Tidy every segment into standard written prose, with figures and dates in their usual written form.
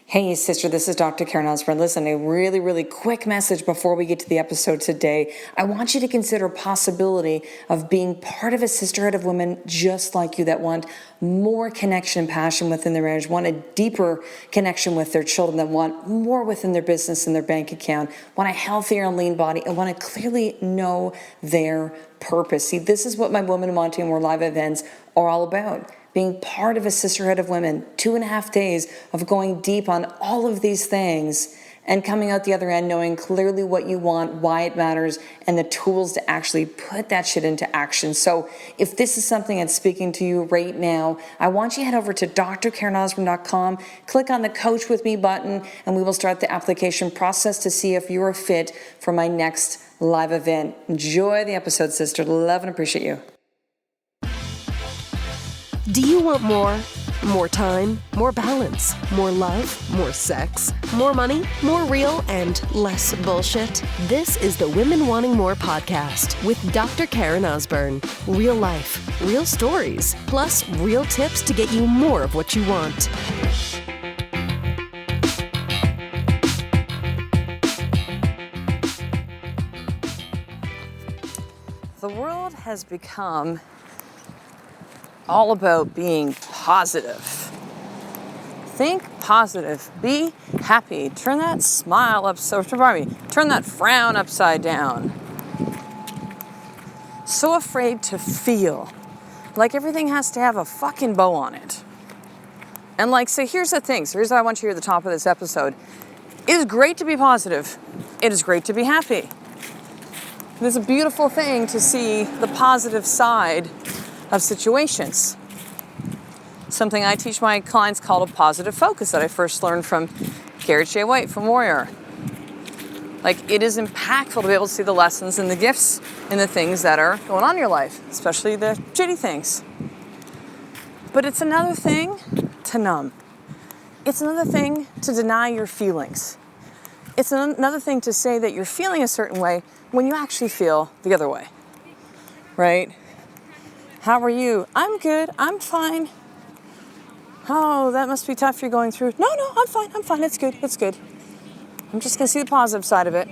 Hey, sister, this is Dr. Karen Osborne. Listen, a really quick message before we get to the episode today. I want you to consider possibility of being part of a sisterhood of women just like you that want more connection and passion within their marriage, want a deeper connection with their children, that want more within their business and their bank account, want a healthier and lean body, and want to clearly know their purpose. See, this is what my Women Wanting More live events are all about. Being part of a sisterhood of women, 2.5 days of going deep on all of these things and coming out the other end knowing clearly what you want, why it matters, and the tools to actually put that shit into action. So if this is something that's speaking to you right now, I want you to head over to drkarenosborne.com, click on the Coach With Me button, and we will start the application process to see if you're a fit for my next live event. Enjoy the episode, sister. Love and appreciate you. Do you want more? More time, more balance, more love, more sex, more money, more real, and less bullshit? This is the Women Wanting More podcast with Dr. Karen Osborne. Real life, real stories, plus real tips to get you more of what you want. The world has become all about being positive. Think positive. Be happy. Turn that smile turn that frown upside down. So afraid to feel. Like everything has to have a fucking bow on it. And so here's the thing. So here's what I want you to hear at the top of this episode. It is great to be positive. It is great to be happy. It's a beautiful thing to see the positive side of situations. Something I teach my clients called a positive focus that I first learned from Garrett J. White from Warrior. It is impactful to be able to see the lessons and the gifts in the things that are going on in your life, especially the shitty things. But it's another thing to numb. It's another thing to deny your feelings. It's another thing to say that you're feeling a certain way when you actually feel the other way, right? How are you? I'm good. I'm fine. Oh, that must be tough you're going through. No, I'm fine. It's good. I'm just going to see the positive side of it.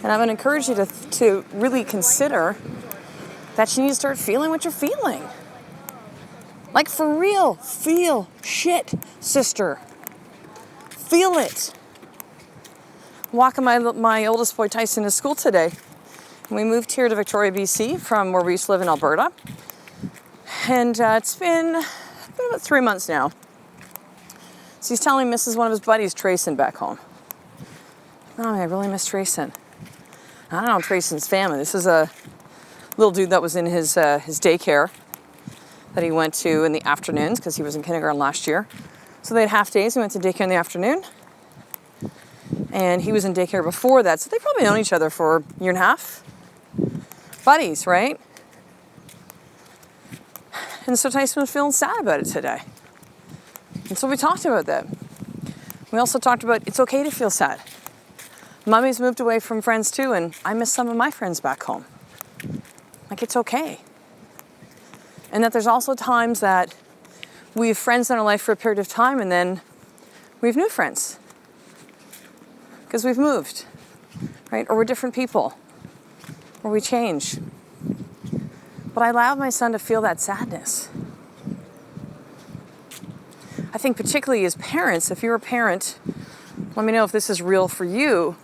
And I'm going to encourage you to really consider that you need to start feeling what you're feeling. For real. Feel shit, sister. Feel it. Walking my oldest boy Tyson to school today. We moved here to Victoria, BC from where we used to live in Alberta. And it's been about 3 months now. So he's telling me misses one of his buddies, Tyson, back home. Oh, I really miss Tyson. I don't know Tyson's family. This is a little dude that was in his daycare that he went to in the afternoons because he was in kindergarten last year. So they had half days. He went to daycare in the afternoon. And he was in daycare before that. So they've probably known each other for a year and a half. Buddies, right? And so Tyson was feeling sad about it today. And so we talked about that. We also talked about it's okay to feel sad. Mommy's moved away from friends too, and I miss some of my friends back home. It's okay. And that there's also times that we have friends in our life for a period of time and then we have new friends. Because we've moved, right? Or we're different people. Or we change. But I allowed my son to feel that sadness. I think particularly as parents, if you're a parent, let me know if this is real for you.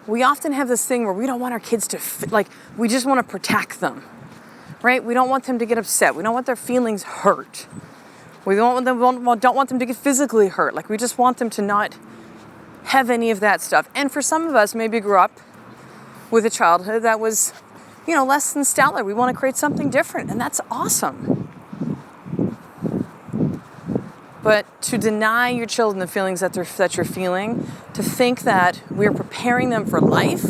We often have this thing where we don't want our kids to, we just want to protect them, right? We don't want them to get upset. We don't want their feelings hurt. We don't want them to get physically hurt. We just want them to not have any of that stuff. And for some of us, maybe grew up with a childhood that was, less than stellar. We want to create something different, and that's awesome. But to deny your children the feelings that you're feeling, to think that we're preparing them for life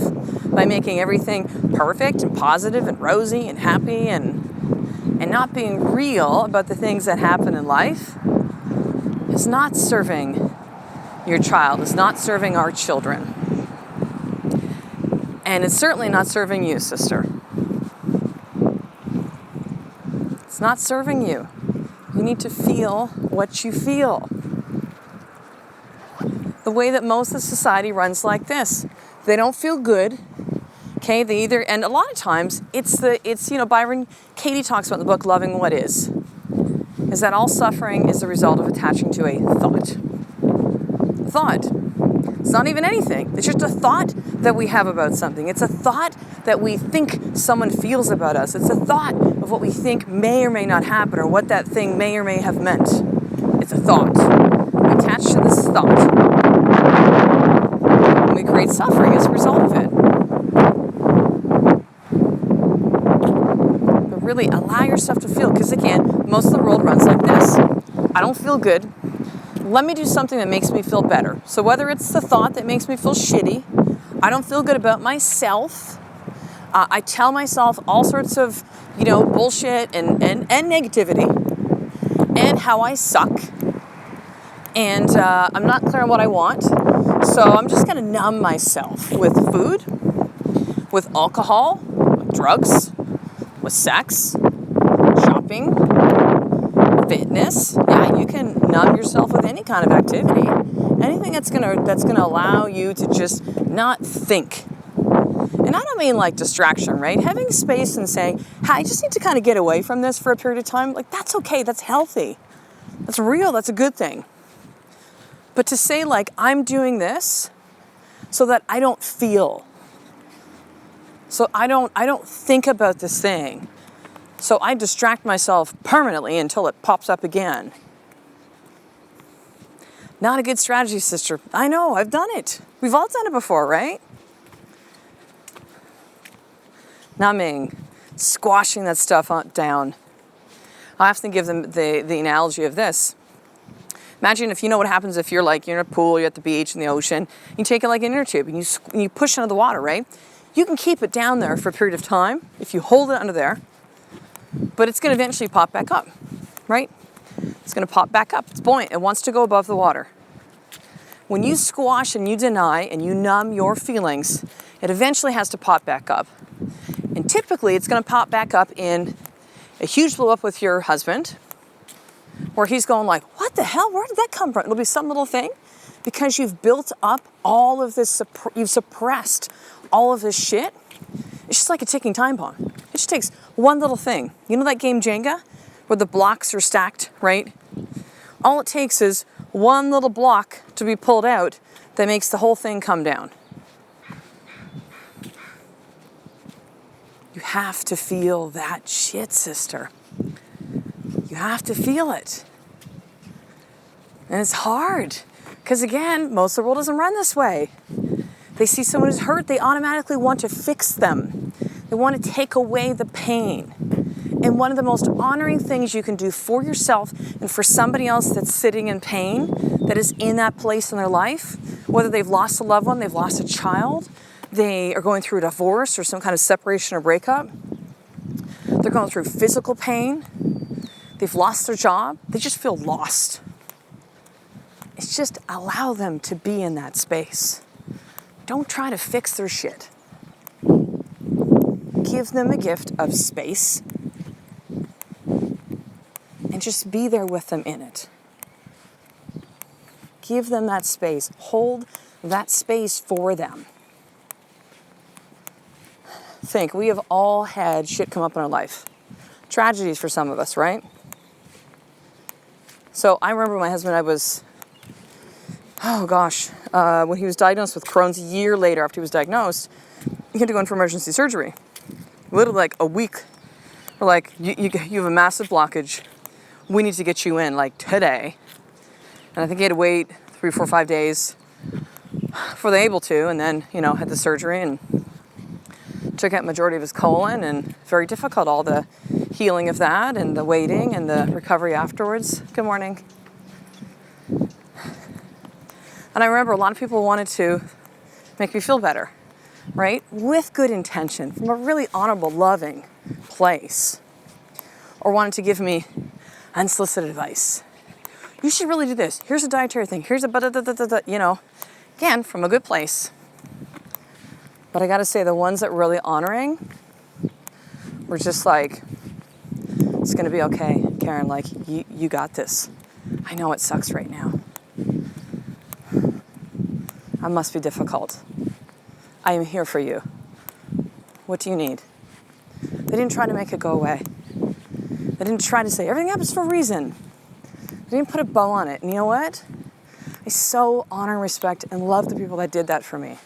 by making everything perfect and positive and rosy and happy and not being real about the things that happen in life is not serving your child, is not serving our children. And it's certainly not serving you, sister. It's not serving you. You need to feel what you feel. The way that most of society runs like this. They don't feel good. Okay, they either, and a lot of times it's Byron Katie talks about in the book Loving What Is that all suffering is the result of attaching to a thought. Thought. It's not even anything. It's just a thought that we have about something. It's a thought that we think someone feels about us. It's a thought of what we think may or may not happen or what that thing may or may have meant. It's a thought. We attach to this thought. And we create suffering as a result of it. But really allow yourself to feel, because again, most of the world runs like this. I don't feel good. Let me do something that makes me feel better. So whether it's the thought that makes me feel shitty, I don't feel good about myself, I tell myself all sorts of, bullshit and negativity, and how I suck, and I'm not clear on what I want, so I'm just going to numb myself with food, with alcohol, with drugs, with sex, shopping, fitness. Yeah, you can numb yourself with any kind of activity. Anything that's gonna allow you to just not think. And I don't mean like distraction, right? Having space and saying, hey, I just need to kind of get away from this for a period of time, like that's okay, that's healthy. That's real, that's a good thing. But to say like, I'm doing this so that I don't feel. So I don't think about this thing. So I distract myself permanently until it pops up again. Not a good strategy, sister. I know, I've done it. We've all done it before, right? Numbing, squashing that stuff down. I often give them the analogy of this. Imagine if you know what happens if you're in a pool, you're at the beach, in the ocean, you take it like an inner tube and you push it under the water, right? You can keep it down there for a period of time if you hold it under there. But it's going to eventually pop back up, right? It's going to pop back up. It's buoyant. It wants to go above the water. When you squash and you deny and you numb your feelings, it eventually has to pop back up. And typically, it's going to pop back up in a huge blow up with your husband, where he's going like, what the hell? Where did that come from? It'll be some little thing because you've built up all of this, you've suppressed all of this shit. It's just like a ticking time bomb. It just takes one little thing. You know that game Jenga, where the blocks are stacked, right? All it takes is one little block to be pulled out that makes the whole thing come down. You have to feel that shit, sister. You have to feel it. And it's hard. Because again, most of the world doesn't run this way. They see someone who's hurt, they automatically want to fix them. They want to take away the pain. And one of the most honoring things you can do for yourself and for somebody else that's sitting in pain, that is in that place in their life, whether they've lost a loved one, they've lost a child, they are going through a divorce or some kind of separation or breakup, they're going through physical pain, they've lost their job, they just feel lost. It's just allow them to be in that space. Don't try to fix their shit. Give them a gift of space and just be there with them in it. Give them that space. Hold that space for them. Think, we have all had shit come up in our life. Tragedies for some of us, right? So I remember my husband, when he was diagnosed with Crohn's, a year later after he was diagnosed, he had to go in for emergency surgery. Literally like a week. We're like, you have a massive blockage. We need to get you in like today. And I think he had to wait 3, 4, 5 days before they able to, and then, had the surgery and took out majority of his colon, and very difficult, all the healing of that and the waiting and the recovery afterwards. Good morning. And I remember a lot of people wanted to make me feel better, right? With good intention, from a really honorable, loving place. Or wanted to give me unsolicited advice. You should really do this. Here's a dietary thing. Here's a again, from a good place. But I gotta say, the ones that were really honoring were just like It's going to be okay, Karen. Like, you got this. I know it sucks right now. I must be difficult. I am here for you. What do you need? They didn't try to make it go away. They didn't try to say, everything happens for a reason. They didn't put a bow on it. And you know what? I so honor, respect, and love the people that did that for me.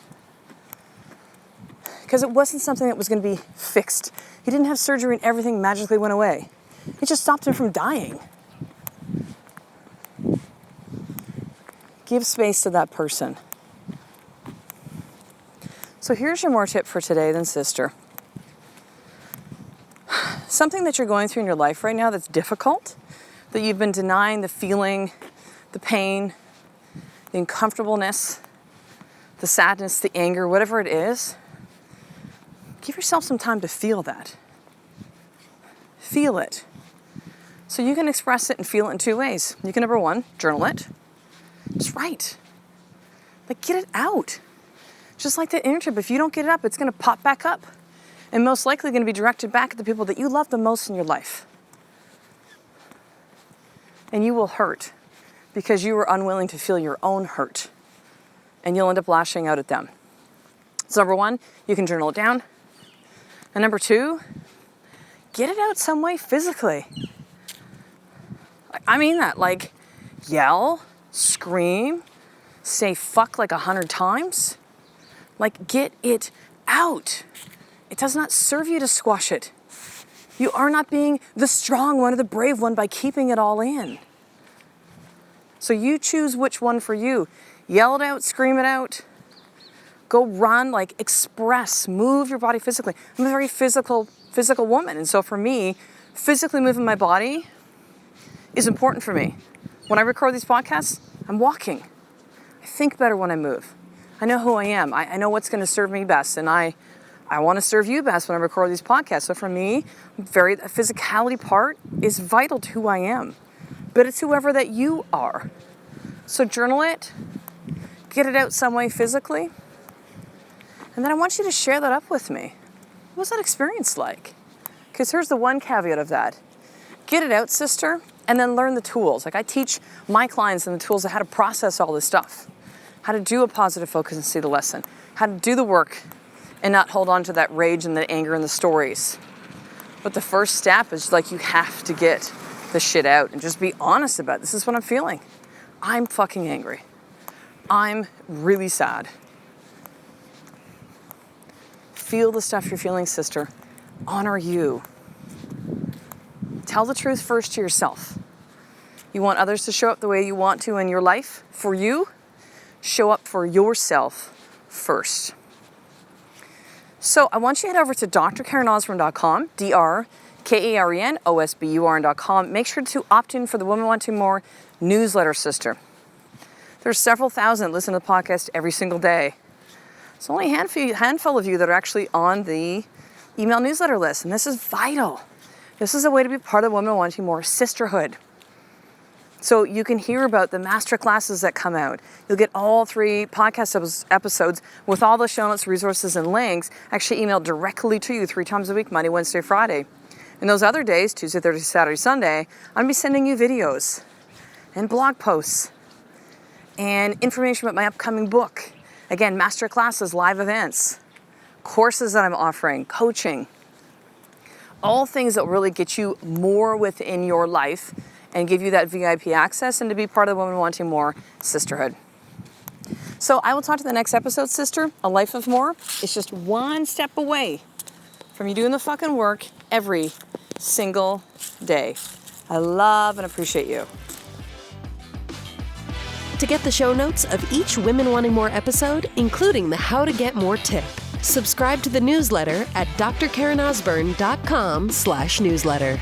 Because it wasn't something that was going to be fixed. He didn't have surgery and everything magically went away. It just stopped him from dying. Give space to that person. So here's your more tip for today then, sister. Something that you're going through in your life right now that's difficult, that you've been denying the feeling, the pain, the uncomfortableness, the sadness, the anger, whatever it is, give yourself some time to feel that. Feel it. So you can express it and feel it in two ways. You can, number one, journal it. Just write. Like, get it out. Just like that inner tip, if you don't get it up, it's going to pop back up. And most likely going to be directed back at the people that you love the most in your life. And you will hurt because you were unwilling to feel your own hurt. And you'll end up lashing out at them. So number one, you can journal it down. And number two, get it out some way physically. I mean that, like, yell, scream, say fuck like 100 times. Like, get it out. It does not serve you to squash it. You are not being the strong one or the brave one by keeping it all in. So you choose which one for you. Yell it out, scream it out. Go run, like, express, move your body physically. I'm a very physical woman. And so for me, physically moving my body is important for me. When I record these podcasts, I'm walking. I think better when I move. I know who I am. I know what's going to serve me best. And I want to serve you best when I record these podcasts. So for me, the physicality part is vital to who I am. But it's whoever that you are. So journal it. Get it out some way physically. And then I want you to share that up with me. What was that experience like? Because here's the one caveat of that. Get it out, sister, and then learn the tools. Like, I teach my clients and the tools of how to process all this stuff. How to do a positive focus and see the lesson. How to do the work and not hold on to that rage and the anger and the stories. But the first step is, like, you have to get the shit out and just be honest about it. This is what I'm feeling. I'm fucking angry. I'm really sad. Feel the stuff you're feeling, sister. Honor you. Tell the truth first to yourself. You want others to show up the way you want to in your life? For you, show up for yourself first. So I want you to head over to drkarenosborn.com, drkarenosborn.com. Make sure to opt in for the Women Wanting More newsletter, sister. There's several thousand that listen to the podcast every single day. It's only a handful of you that are actually on the email newsletter list, and this is vital. This is a way to be part of the Women Wanting More sisterhood. So you can hear about the master classes that come out. You'll get all 3 podcast episodes with all the show notes, resources, and links actually emailed directly to you 3 times a week, Monday, Wednesday, Friday. And those other days, Tuesday, Thursday, Saturday, Sunday, I'm going to be sending you videos and blog posts and information about my upcoming book. Again, master classes, live events, courses that I'm offering, coaching. All things that will really get you more within your life and give you that VIP access and to be part of the Women Wanting More sisterhood. So I will talk to the next episode, sister. A life of more is just one step away from you doing the fucking work every single day. I love and appreciate you. To get the show notes of each Women Wanting More episode, including the How to Get More tip, subscribe to the newsletter at drkarenosborn.com/newsletter.